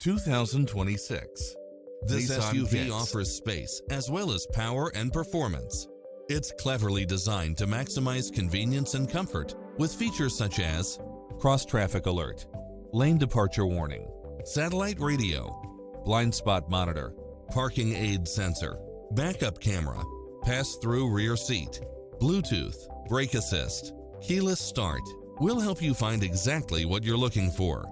2026 This Nissan SUV Kicks. offers space as well as power and performance. It's cleverly designed to maximize convenience and comfort with features such as cross-traffic alert, lane departure warning, satellite radio, blind spot monitor, parking aid sensor, backup camera, pass-through rear seat, Bluetooth, brake assist, keyless start. We'll help you find exactly what you're looking for.